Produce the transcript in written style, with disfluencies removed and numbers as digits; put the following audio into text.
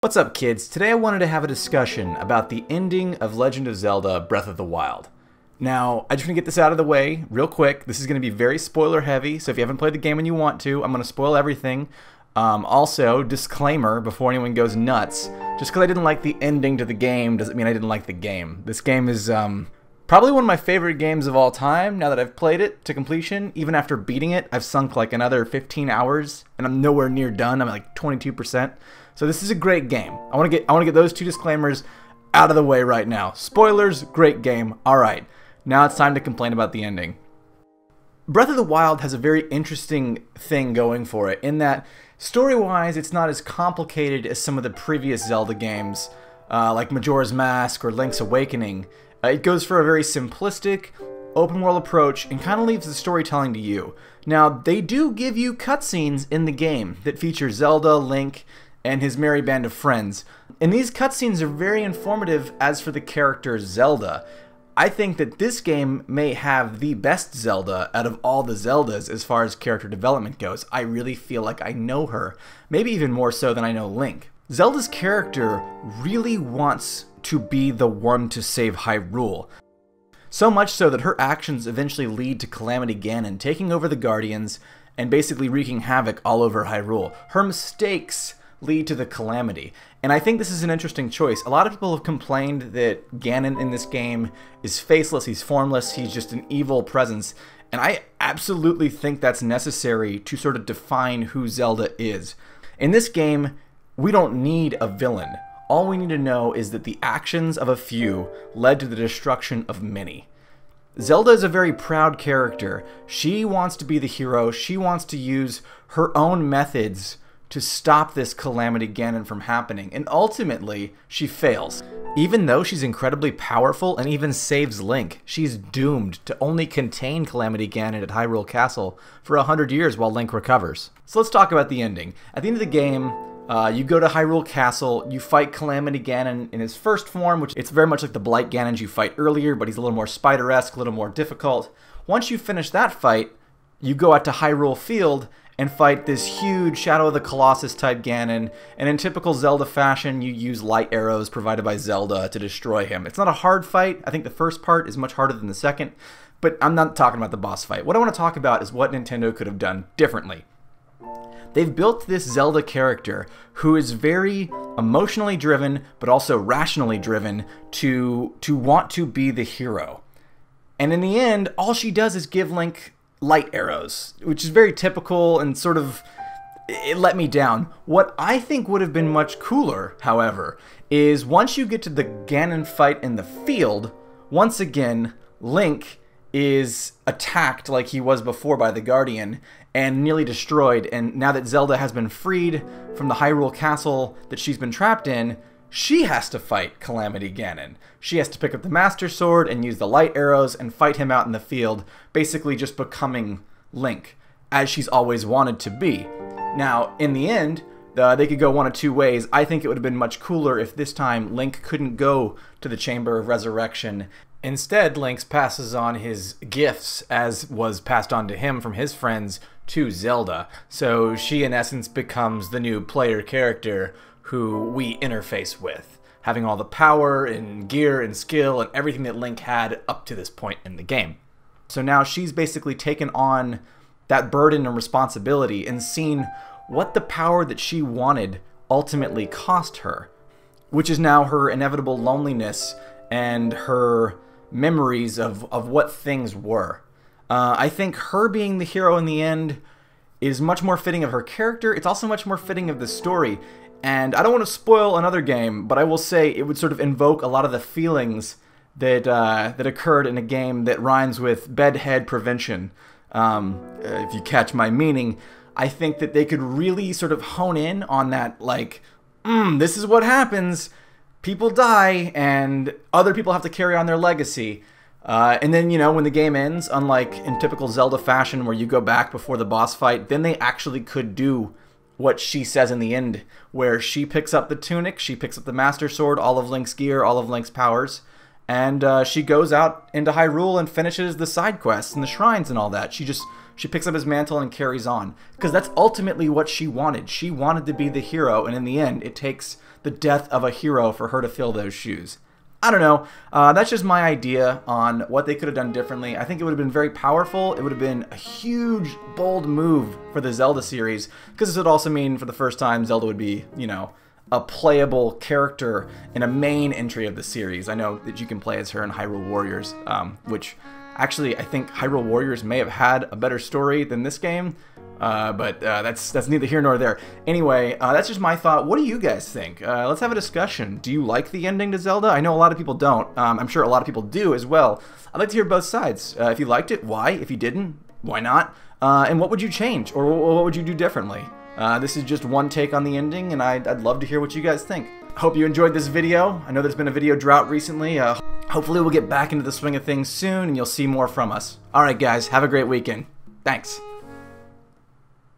What's up, kids? Today I wanted to have a discussion about the ending of Legend of Zelda Breath of the Wild. Now, I just want to get this out of the way real quick. This is going to be very spoiler heavy, so if you haven't played the game and you want to, I'm going to spoil everything. Also, disclaimer before anyone goes nuts, just because I didn't like the ending to the game doesn't mean I didn't like the game. This game is probably one of my favorite games of all time now that I've played it to completion. Even after beating it, I've sunk like another 15 hours and I'm nowhere near done. I'm at like 22%. So this is a great game. I want to get those two disclaimers out of the way right now. Spoilers, great game. All right. Now it's time to complain about the ending. Breath of the Wild has a very interesting thing going for it in that story-wise it's not as complicated as some of the previous Zelda games like Majora's Mask or Link's Awakening. It goes for a very simplistic, open-world approach and kind of leaves the storytelling to you. Now, they do give you cutscenes in the game that feature Zelda, Link, and his merry band of friends. And these cutscenes are very informative as for the character Zelda. I think that this game may have the best Zelda out of all the Zeldas as far as character development goes. I really feel like I know her, maybe even more so than I know Link. Zelda's character really wants to be the one to save Hyrule. So much so that her actions eventually lead to Calamity Ganon taking over the Guardians and basically wreaking havoc all over Hyrule. Her mistakes lead to the Calamity. And I think this is an interesting choice. A lot of people have complained that Ganon in this game is faceless, he's formless, he's just an evil presence. And I absolutely think that's necessary to sort of define who Zelda is. In this game, we don't need a villain. All we need to know is that the actions of a few led to the destruction of many. Zelda is a very proud character. She wants to be the hero. She wants to use her own methods to stop this Calamity Ganon from happening, and ultimately, she fails. Even though she's incredibly powerful and even saves Link, she's doomed to only contain Calamity Ganon at Hyrule Castle for 100 years while Link recovers. So let's talk about the ending. At the end of the game, you go to Hyrule Castle, you fight Calamity Ganon in his first form, which it's very much like the Blight Ganons you fight earlier, but he's a little more spider-esque, a little more difficult. Once you finish that fight, you go out to Hyrule Field and fight this huge Shadow of the Colossus type Ganon, and in typical Zelda fashion, you use light arrows provided by Zelda to destroy him. It's not a hard fight. I think the first part is much harder than the second, but I'm not talking about the boss fight. What I want to talk about is what Nintendo could have done differently. They've built this Zelda character who is very emotionally driven, but also rationally driven to want to be the hero. And in the end, all she does is give Link light arrows, which is very typical and sort of, it let me down. What I think would have been much cooler, however, is once you get to the Ganon fight in the field, once again, Link is attacked like he was before by the Guardian and nearly destroyed, and now that Zelda has been freed from the Hyrule Castle that she's been trapped in, she has to fight Calamity Ganon. She has to pick up the Master Sword and use the light arrows and fight him out in the field, basically just becoming Link, as she's always wanted to be. Now, in the end, they could go one of two ways. I think it would have been much cooler if this time Link couldn't go to the Chamber of Resurrection. Instead, Link passes on his gifts, as was passed on to him from his friends, to Zelda. So she, in essence, becomes the new player character who we interface with, having all the power and gear and skill and everything that Link had up to this point in the game. So now she's basically taken on that burden and responsibility and seen what the power that she wanted ultimately cost her, which is now her inevitable loneliness and her memories of what things were. I think her being the hero in the end is much more fitting of her character. It's also much more fitting of the story. And I don't want to spoil another game, but I will say it would sort of invoke a lot of the feelings that that occurred in a game that rhymes with bedhead prevention. If you catch my meaning, I think that they could really sort of hone in on that, like, this is what happens. People die, and other people have to carry on their legacy. And then, you know, when the game ends, unlike in typical Zelda fashion where you go back before the boss fight, then they actually could do what she says in the end, where she picks up the tunic, she picks up the Master Sword, all of Link's gear, all of Link's powers, and she goes out into Hyrule and finishes the side quests and the shrines and all that. She picks up his mantle and carries on, because that's ultimately what she wanted. She wanted to be the hero, and in the end, it takes the death of a hero for her to fill those shoes. I don't know. That's just my idea on what they could have done differently. I think it would have been very powerful. It would have been a huge, bold move for the Zelda series, because this would also mean for the first time Zelda would be, you know, a playable character in a main entry of the series. I know that you can play as her in Hyrule Warriors, which actually I think Hyrule Warriors may have had a better story than this game. But that's neither here nor there. Anyway, that's just my thought. What do you guys think? Let's have a discussion. Do you like the ending to Zelda? I know a lot of people don't. I'm sure a lot of people do as well. I'd like to hear both sides. If you liked it, why? If you didn't, why not? And what would you change? Or what would you do differently? This is just one take on the ending, and I'd love to hear what you guys think. Hope you enjoyed this video. I know there's been a video drought recently. Hopefully we'll get back into the swing of things soon, and you'll see more from us. Alright guys, have a great weekend. Thanks.